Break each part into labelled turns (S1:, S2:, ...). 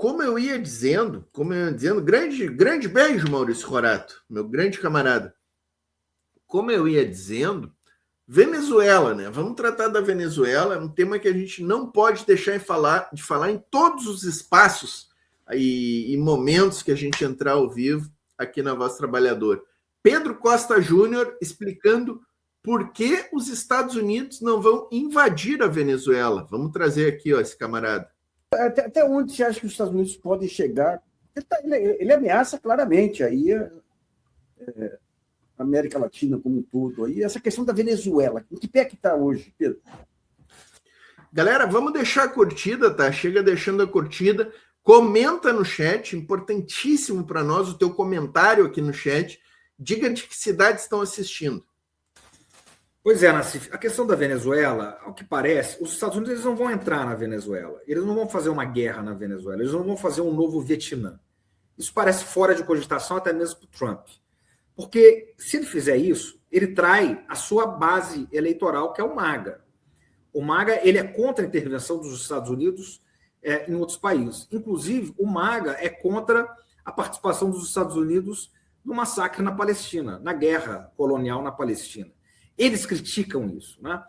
S1: como eu ia dizendo, grande beijo, Maurício Rorato, meu grande camarada. Como eu ia dizendo, Venezuela, né? Vamos tratar da Venezuela, é um tema que a gente não pode deixar de falar em todos os espaços e momentos que a gente entrar ao vivo aqui na Voz Trabalhador. Pedro Costa Júnior explicando por que os Estados Unidos não vão invadir a Venezuela. Vamos trazer aqui, ó, esse camarada.
S2: Até onde você acha que os Estados Unidos podem chegar? Ele ameaça claramente aí a América Latina como um todo. Aí, essa questão da Venezuela, em que pé que está hoje, Pedro?
S1: Galera, vamos deixar a curtida, tá? Chega deixando a curtida. Comenta no chat, importantíssimo para nós o teu comentário aqui no chat. Diga de que cidade estão assistindo.
S3: Pois é, Nassif, a questão da Venezuela, ao que parece, os Estados Unidos eles não vão entrar na Venezuela, eles não vão fazer uma guerra na Venezuela, eles não vão fazer um novo Vietnã. Isso parece fora de cogitação até mesmo para o Trump. Porque se ele fizer isso, ele trai a sua base eleitoral, que é o MAGA. O MAGA ele é contra a intervenção dos Estados Unidos em outros países. Inclusive, o MAGA é contra a participação dos Estados Unidos no massacre na Palestina, na guerra colonial na Palestina. Eles criticam isso, né?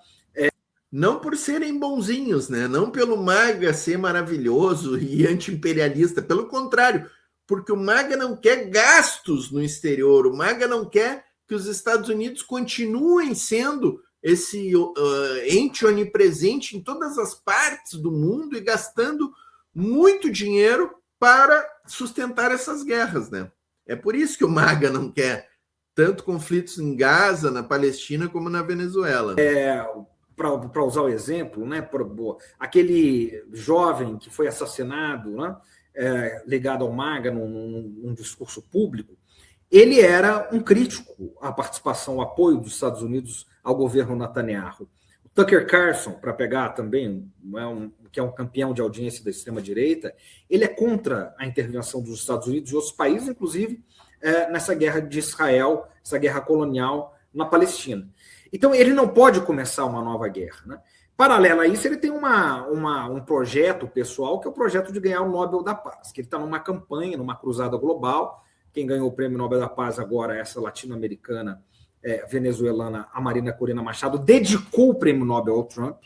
S1: Não por serem bonzinhos, né? Não pelo MAGA ser maravilhoso e anti-imperialista, pelo contrário, porque o MAGA não quer gastos no exterior, o MAGA não quer que os Estados Unidos continuem sendo esse ente onipresente em todas as partes do mundo e gastando muito dinheiro para sustentar essas guerras, né? É por isso que o MAGA não quer tanto conflitos em Gaza, na Palestina, como na Venezuela.
S3: Para usar o exemplo, né, aquele jovem que foi assassinado, né, ligado ao MAGA num discurso público, ele era um crítico à participação, ao apoio dos Estados Unidos ao governo Netanyahu. O Tucker Carlson, para pegar também, que é um campeão de audiência da extrema-direita, ele é contra a intervenção dos Estados Unidos e outros países, inclusive nessa guerra de Israel, essa guerra colonial na Palestina. Então, ele não pode começar uma nova guerra, né? Paralelo a isso, ele tem um projeto pessoal, que é o projeto de ganhar o Nobel da Paz, que ele está numa campanha, numa cruzada global. Quem ganhou o Prêmio Nobel da Paz agora, essa latino-americana, venezuelana, a Marina Corina Machado, dedicou o Prêmio Nobel ao Trump,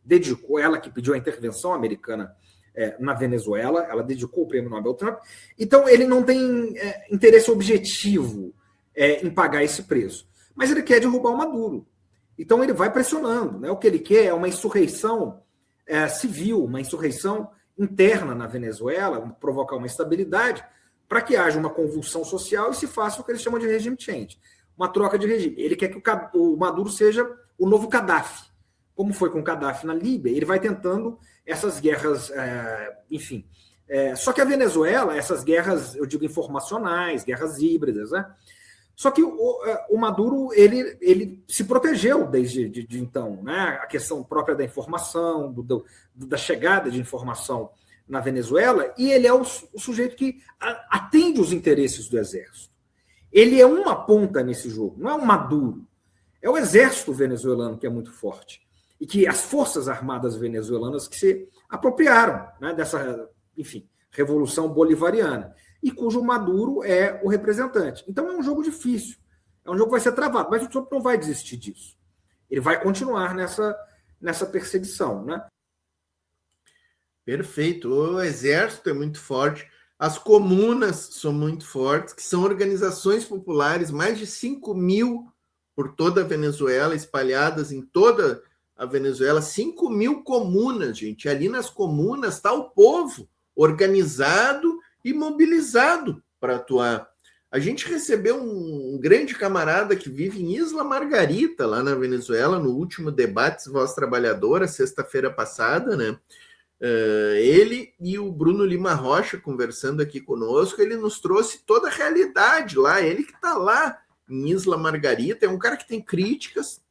S3: dedicou, ela que pediu a intervenção americana na Venezuela, ela dedicou o Prêmio Nobel ao Trump. Então, ele não tem interesse objetivo em pagar esse preço, mas ele quer derrubar o Maduro. Então, ele vai pressionando, né? O que ele quer é uma insurreição civil, uma insurreição interna na Venezuela, provocar uma instabilidade para que haja uma convulsão social e se faça o que eles chamam de regime change, uma troca de regime. Ele quer que o Maduro seja o novo Gaddafi. Como foi com o Gaddafi na Líbia, ele vai tentando essas guerras, enfim. Só que a Venezuela, essas guerras, eu digo, informacionais, guerras híbridas, né? Só que o Maduro, ele se protegeu desde então, né? A questão própria da informação, da chegada de informação na Venezuela, e ele é o sujeito que atende os interesses do exército. Ele é uma ponta nesse jogo, não é o Maduro. É o exército venezuelano que é muito forte. E que as forças armadas venezuelanas que se apropriaram, né, dessa, enfim, revolução bolivariana, e cujo Maduro é o representante. Então é um jogo difícil, é um jogo que vai ser travado, mas o Trump não vai desistir disso. Ele vai continuar nessa perseguição, né?
S1: Perfeito. O exército é muito forte, as comunas são muito fortes, que são organizações populares, mais de 5.000 por toda a Venezuela, espalhadas em toda a Venezuela, 5.000 comunas, gente. Ali nas comunas está o povo organizado e mobilizado para atuar. A gente recebeu um grande camarada que vive em Isla Margarita, lá na Venezuela, no último debate Voz Trabalhadora, sexta-feira passada, né? Ele e o Bruno Lima Rocha conversando aqui conosco, ele nos trouxe toda a realidade lá, ele que está lá em Isla Margarita, é um cara que tem críticas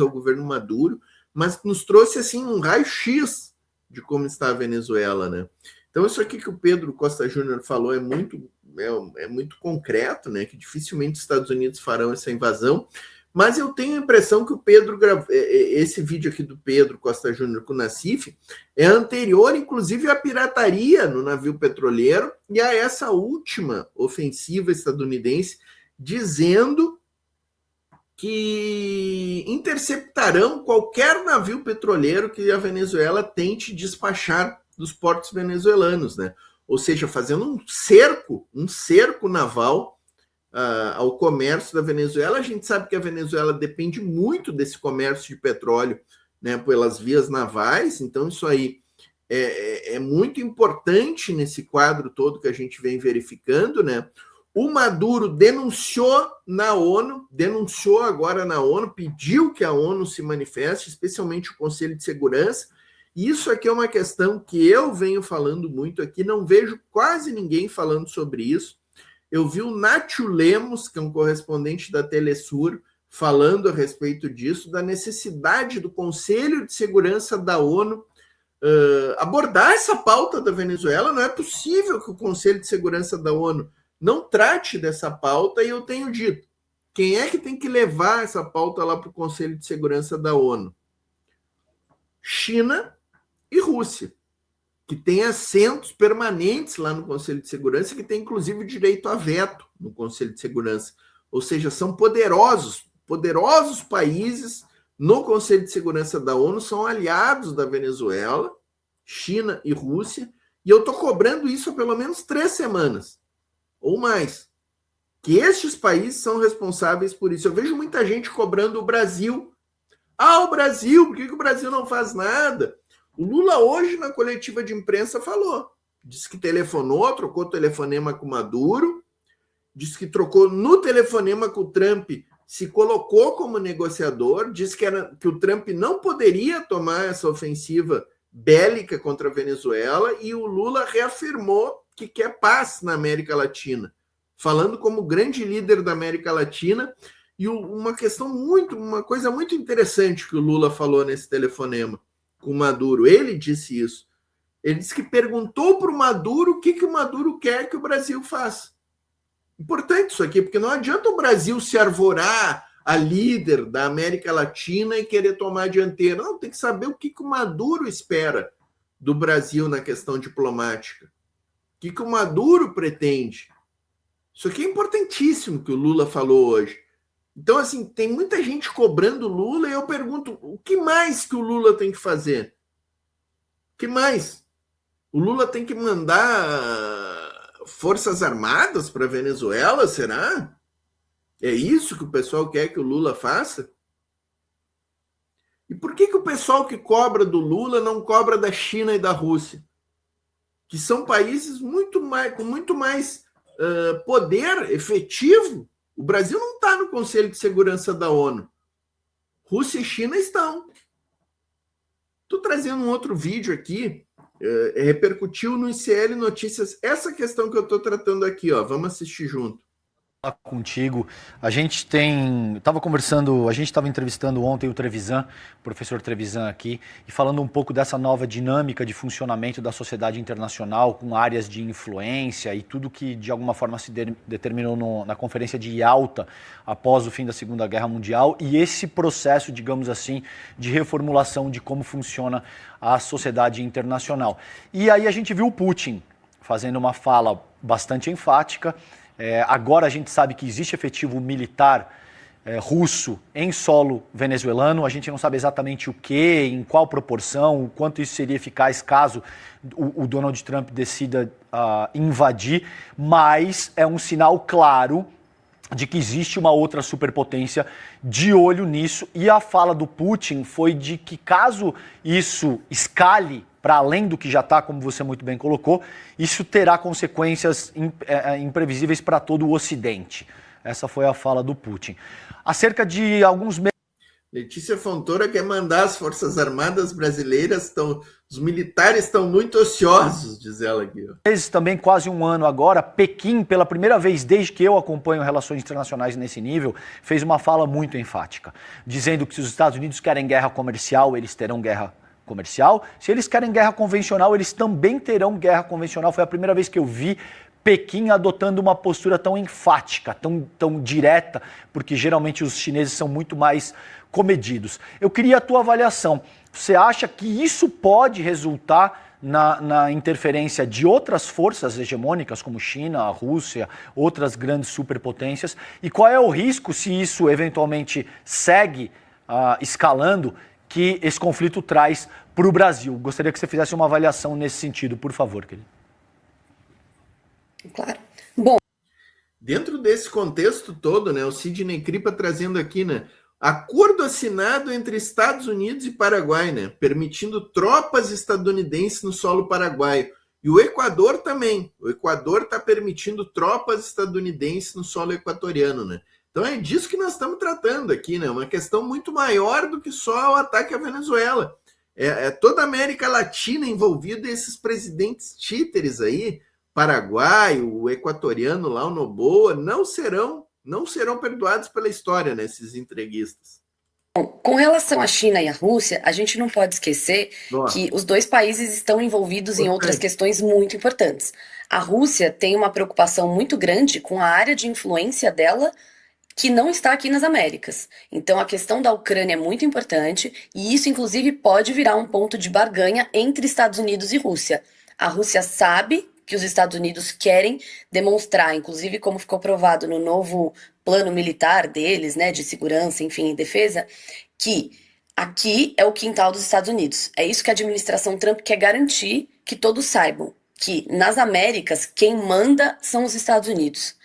S1: ao governo Maduro, mas nos trouxe assim um raio-x de como está a Venezuela, né? Então isso aqui que o Pedro Costa Júnior falou é muito concreto, né? Que dificilmente os Estados Unidos farão essa invasão, Mas eu tenho a impressão que o Pedro esse vídeo aqui do Pedro Costa Júnior com o Nassif é anterior, inclusive, à pirataria no navio petroleiro e a essa última ofensiva estadunidense, dizendo que interceptarão qualquer navio petroleiro que a Venezuela tente despachar dos portos venezuelanos, né? Ou seja, fazendo um cerco naval ao comércio da Venezuela. A gente sabe que a Venezuela depende muito desse comércio de petróleo, né, pelas vias navais, então isso aí é muito importante nesse quadro todo que a gente vem verificando, né? O Maduro denunciou agora na ONU, pediu que a ONU se manifeste, especialmente o Conselho de Segurança. E isso aqui é uma questão que eu venho falando muito aqui, não vejo quase ninguém falando sobre isso. Eu vi o Nacho Lemos, que é um correspondente da Telesur, falando a respeito disso, da necessidade do Conselho de Segurança da ONU abordar essa pauta da Venezuela. Não é possível que o Conselho de Segurança da ONU não trate dessa pauta, e eu tenho dito, quem é que tem que levar essa pauta lá para o Conselho de Segurança da ONU? China e Rússia, que tem assentos permanentes lá no Conselho de Segurança, que tem inclusive direito a veto no Conselho de Segurança. Ou seja, são poderosos países no Conselho de Segurança da ONU, são aliados da Venezuela, China e Rússia, e eu estou cobrando isso há pelo menos 3 semanas, ou mais, que estes países são responsáveis por isso. Eu vejo muita gente cobrando o Brasil. O Brasil, por que o Brasil não faz nada? O Lula hoje, na coletiva de imprensa, falou. Disse que telefonou, trocou telefonema com o Maduro, disse que trocou no telefonema com o Trump, se colocou como negociador, disse que o Trump não poderia tomar essa ofensiva bélica contra a Venezuela, e o Lula reafirmou que quer paz na América Latina, falando como grande líder da América Latina. E uma coisa muito interessante que o Lula falou nesse telefonema com o Maduro, ele disse isso. Ele disse que perguntou para o Maduro o que o Maduro quer que o Brasil faça. Importante isso aqui, porque não adianta o Brasil se arvorar a líder da América Latina e querer tomar a dianteira. Não, tem que saber o que o Maduro espera do Brasil na questão diplomática. O que o Maduro pretende. Isso aqui é importantíssimo que o Lula falou hoje. Então, assim, tem muita gente cobrando o Lula, e eu pergunto, o que mais que o Lula tem que fazer? O que mais? O Lula tem que mandar forças armadas para a Venezuela, será? É isso que o pessoal quer que o Lula faça? E por que o pessoal que cobra do Lula não cobra da China e da Rússia? Que são países com muito mais poder efetivo. O Brasil não está no Conselho de Segurança da ONU. Rússia e China estão. Estou trazendo um outro vídeo aqui, repercutiu no ICL Notícias, essa questão que eu estou tratando aqui, ó. Vamos assistir junto.
S4: Contigo. A gente estava entrevistando ontem o Trevisan, o professor Trevisan aqui, e falando um pouco dessa nova dinâmica de funcionamento da sociedade internacional com áreas de influência e tudo que de alguma forma se determinou na Conferência de Yalta após o fim da Segunda Guerra Mundial, e esse processo, digamos assim, de reformulação de como funciona a sociedade internacional. E aí a gente viu o Putin fazendo uma fala bastante enfática. Agora a gente sabe que existe efetivo militar russo em solo venezuelano. A gente não sabe exatamente o que, em qual proporção, o quanto isso seria eficaz caso o Donald Trump decida invadir, mas é um sinal claro de que existe uma outra superpotência de olho nisso, e a fala do Putin foi de que caso isso escale para além do que já está, como você muito bem colocou, isso terá consequências imprevisíveis para todo o Ocidente. Essa foi a fala do Putin. Há cerca de alguns meses...
S1: Letícia Fontoura quer mandar as Forças Armadas brasileiras, os militares estão muito ociosos, diz ela aqui.
S4: Também quase um ano agora, Pequim, pela primeira vez desde que eu acompanho relações internacionais nesse nível, fez uma fala muito enfática, dizendo que se os Estados Unidos querem guerra comercial, eles terão guerra comercial. Se eles querem guerra convencional, eles também terão guerra convencional. Foi a primeira vez que eu vi Pequim adotando uma postura tão enfática, tão direta, porque geralmente os chineses são muito mais comedidos. Eu queria a tua avaliação. Você acha que isso pode resultar na interferência de outras forças hegemônicas, como China, a Rússia, outras grandes superpotências? E qual é o risco, se isso eventualmente segue escalando, que esse conflito traz para o Brasil? Gostaria que você fizesse uma avaliação nesse sentido, por favor, querido.
S5: Claro. Bom,
S1: dentro desse contexto todo, né, o Sidney Kripa trazendo aqui, né, acordo assinado entre Estados Unidos e Paraguai, né, permitindo tropas estadunidenses no solo paraguaio. E o Equador também. O Equador está permitindo tropas estadunidenses no solo equatoriano, né? Então é disso que nós estamos tratando aqui, né? Uma questão muito maior do que só o ataque à Venezuela. É toda a América Latina envolvida, e esses presidentes títeres aí, Paraguai, o equatoriano lá, o Noboa, não serão perdoados pela história, né, esses entreguistas.
S5: com relação à China e à Rússia, a gente não pode esquecer que os dois países estão envolvidos em outras questões muito importantes. A Rússia tem uma preocupação muito grande com a área de influência dela, que não está aqui nas Américas. Então, a questão da Ucrânia é muito importante, e isso, inclusive, pode virar um ponto de barganha entre Estados Unidos e Rússia. A Rússia sabe que os Estados Unidos querem demonstrar, inclusive como ficou provado no novo plano militar deles, né, de segurança, enfim, defesa, que aqui é o quintal dos Estados Unidos. É isso que a administração Trump quer garantir, que todos saibam, que nas Américas quem manda são os Estados Unidos.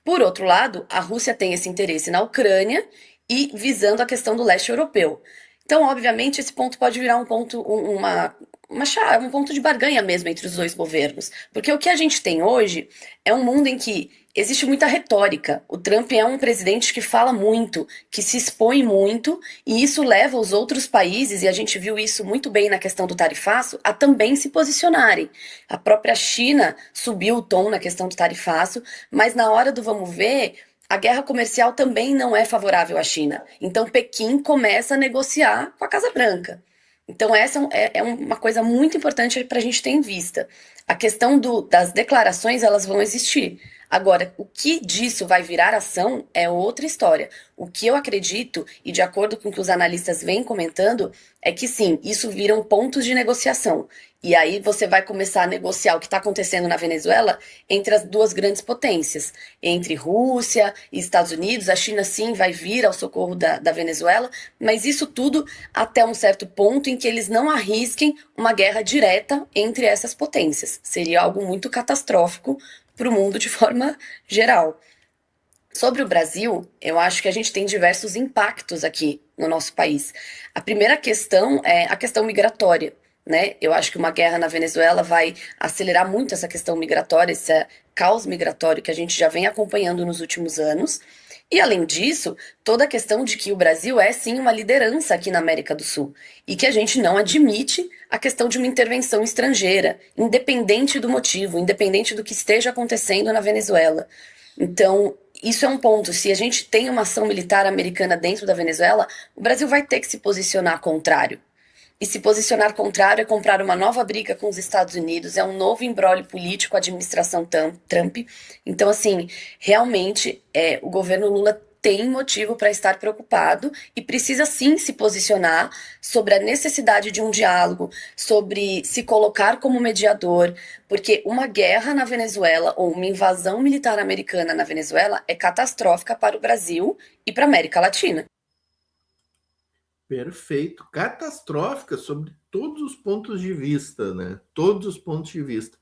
S5: Por outro lado, a Rússia tem esse interesse na Ucrânia e visando a questão do leste europeu. Então, obviamente, esse ponto pode virar um ponto, um ponto de barganha mesmo entre os dois governos. Porque o que a gente tem hoje é um mundo em que existe muita retórica. O Trump é um presidente que fala muito, que se expõe muito, e isso leva os outros países, e a gente viu isso muito bem na questão do tarifaço, a também se posicionarem. A própria China subiu o tom na questão do tarifaço, mas na hora do vamos ver, a guerra comercial também não é favorável à China. Então Pequim começa a negociar com a Casa Branca. Então essa é uma coisa muito importante para a gente ter em vista. A questão das declarações, elas vão existir. Agora, o que disso vai virar ação é outra história. O que eu acredito, e de acordo com o que os analistas vêm comentando, é que sim, isso viram pontos de negociação. E aí você vai começar a negociar o que está acontecendo na Venezuela entre as duas grandes potências, entre Rússia e Estados Unidos. A China sim vai vir ao socorro da Venezuela, mas isso tudo até um certo ponto em que eles não arrisquem uma guerra direta entre essas potências. Seria algo muito catastrófico para o mundo de forma geral. Sobre o Brasil, eu acho que a gente tem diversos impactos aqui no nosso país. A primeira questão é a questão migratória, né? Eu acho que uma guerra na Venezuela vai acelerar muito essa questão migratória, esse caos migratório que a gente já vem acompanhando nos últimos anos. E, além disso, toda a questão de que o Brasil é, sim, uma liderança aqui na América do Sul e que a gente não admite a questão de uma intervenção estrangeira, independente do motivo, independente do que esteja acontecendo na Venezuela. Então, isso é um ponto. Se a gente tem uma ação militar americana dentro da Venezuela, o Brasil vai ter que se posicionar contrário. E se posicionar contrário é comprar uma nova briga com os Estados Unidos, é um novo imbróglio político com a administração Trump. Então, assim, realmente, o governo Lula tem motivo para estar preocupado e precisa sim se posicionar sobre a necessidade de um diálogo, sobre se colocar como mediador, porque uma guerra na Venezuela ou uma invasão militar americana na Venezuela é catastrófica para o Brasil e para a América Latina.
S1: Perfeito. Catastrófica sobre todos os pontos de vista, né? Todos os pontos de vista.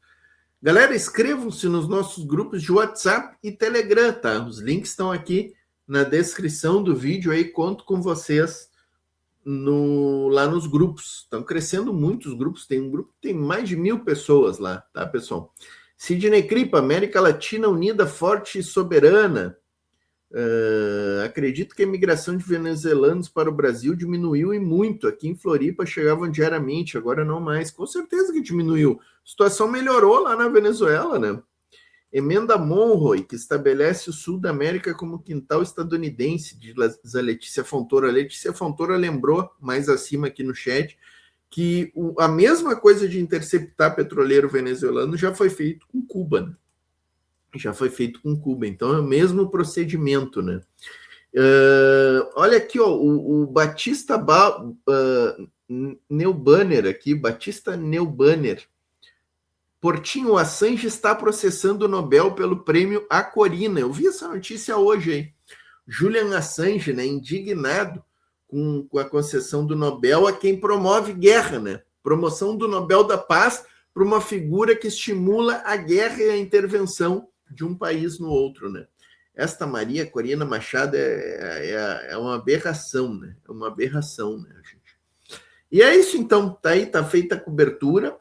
S1: Galera, inscrevam-se nos nossos grupos de WhatsApp e Telegram, tá? Os links estão aqui na descrição do vídeo aí. Conto com vocês lá nos grupos. Estão crescendo muitos grupos. Tem um grupo que tem mais de 1.000 pessoas lá, tá, pessoal? Sidney Kripa, América Latina unida, forte e soberana. Acredito que a imigração de venezuelanos para o Brasil diminuiu e muito. Aqui em Floripa chegavam diariamente, agora não mais. Com certeza que diminuiu. A situação melhorou lá na Venezuela, né? Emenda Monroe, que estabelece o sul da América como quintal estadunidense, diz a Letícia Fontoura. A Letícia Fontoura lembrou mais acima aqui no chat que a mesma coisa de interceptar petroleiro venezuelano já foi feito com Cuba, né? já foi feito com Cuba, então é o mesmo procedimento, né? Olha aqui, ó, o Batista Neubanner aqui, Batista Neubanner. Portinho, o Assange está processando o Nobel pelo prêmio A Corina. Eu vi essa notícia hoje aí. Julian Assange, né, indignado com a concessão do Nobel a quem promove guerra, né? Promoção do Nobel da Paz para uma figura que estimula a guerra e a intervenção de um país no outro, né? Esta Maria Corina Machado é uma aberração, né? É uma aberração, né, gente? E é isso, então. Tá aí, tá feita a cobertura.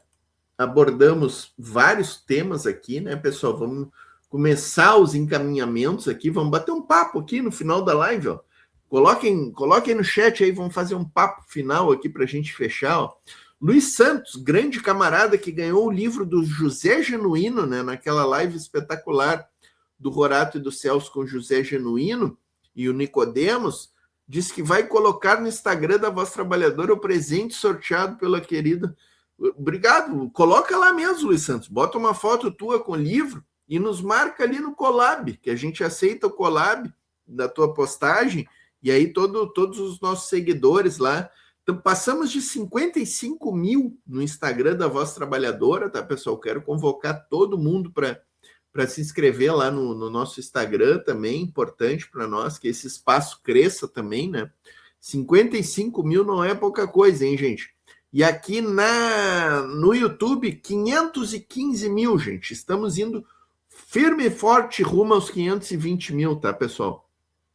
S1: Abordamos vários temas aqui, né, pessoal? Vamos começar os encaminhamentos aqui. Vamos bater um papo aqui no final da live, ó. Coloquem no chat aí, vamos fazer um papo final aqui para a gente fechar, ó. Luiz Santos, grande camarada que ganhou o livro do José Genuíno, né, naquela live espetacular do Rorato e do Celso com José Genuíno e o Nicodemos, disse que vai colocar no Instagram da Voz Trabalhadora o presente sorteado pela querida... Obrigado, coloca lá mesmo, Luiz Santos, bota uma foto tua com o livro e nos marca ali no collab, que a gente aceita o collab da tua postagem, e aí todos os nossos seguidores lá. Então, passamos de 55 mil no Instagram da Voz Trabalhadora, tá, pessoal? Quero convocar todo mundo para se inscrever lá no nosso Instagram também, importante para nós, que esse espaço cresça também, né? 55 mil não é pouca coisa, hein, gente? E aqui no YouTube, 515 mil, gente. Estamos indo firme e forte rumo aos 520 mil, tá, pessoal?